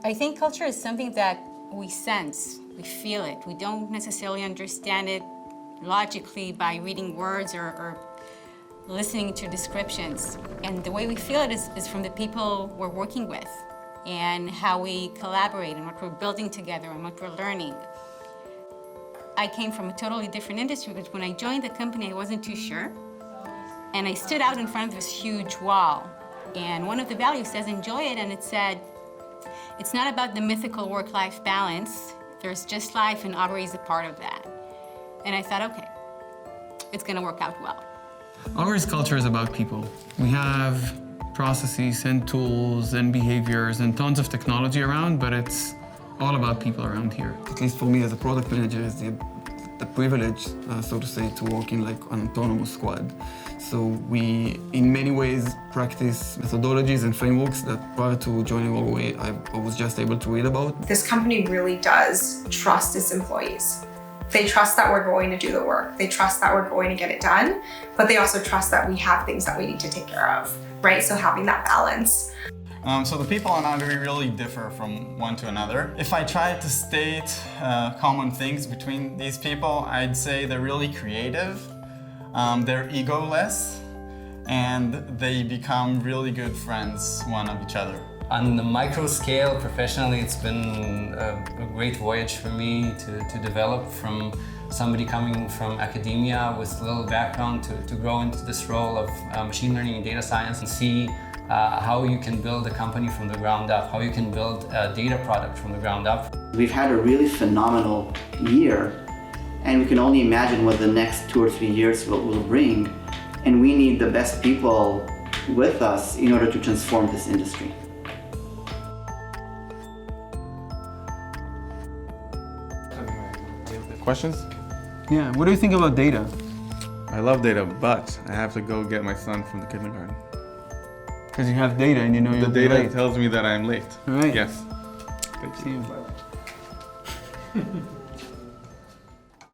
I think culture is something that we sense, we feel it. We don't necessarily understand it logically by reading words or listening to descriptions. And the way we feel it is from the people we're working with and how we collaborate and what we're building together and what we're learning. I came from a totally different industry, but when I joined the company, I wasn't too sure. And I stood out in front of this huge wall. And one of the values says, enjoy it, and it said, it's not about the mythical work-life balance. There's just life, and Augury is a part of that. And I thought, okay, it's gonna work out well. Augury's culture is about people. We have processes and tools and behaviors and tons of technology around, but it's all about people around here. At least for me as a product manager, is the privilege, so to say, to work in like an autonomous squad. So we, in many ways, practice methodologies and frameworks that prior to joining Augury, I was just able to read about. This company really does trust its employees. They trust that we're going to do the work. They trust that we're going to get it done, but they also trust that we have things that we need to take care of, right? So having that balance. So the people on Augury really differ from one to another. If I try to state common things between these people, I'd say they're really creative, they're egoless, and they become really good friends one of each other. On the micro scale, professionally, it's been a great voyage for me to develop from somebody coming from academia with little background to grow into this role of machine learning and data science and see how you can build a company from the ground up, how you can build a data product from the ground up. We've had a really phenomenal year, and we can only imagine what the next 2 or 3 years will bring. And we need the best people with us in order to transform this industry. Questions? Yeah, what do you think about data? I love data, but I have to go get my son from the kindergarten. Because you have data and you know you'll The be data late. tells me that I'm late. All right. Yes. Thank you. See you.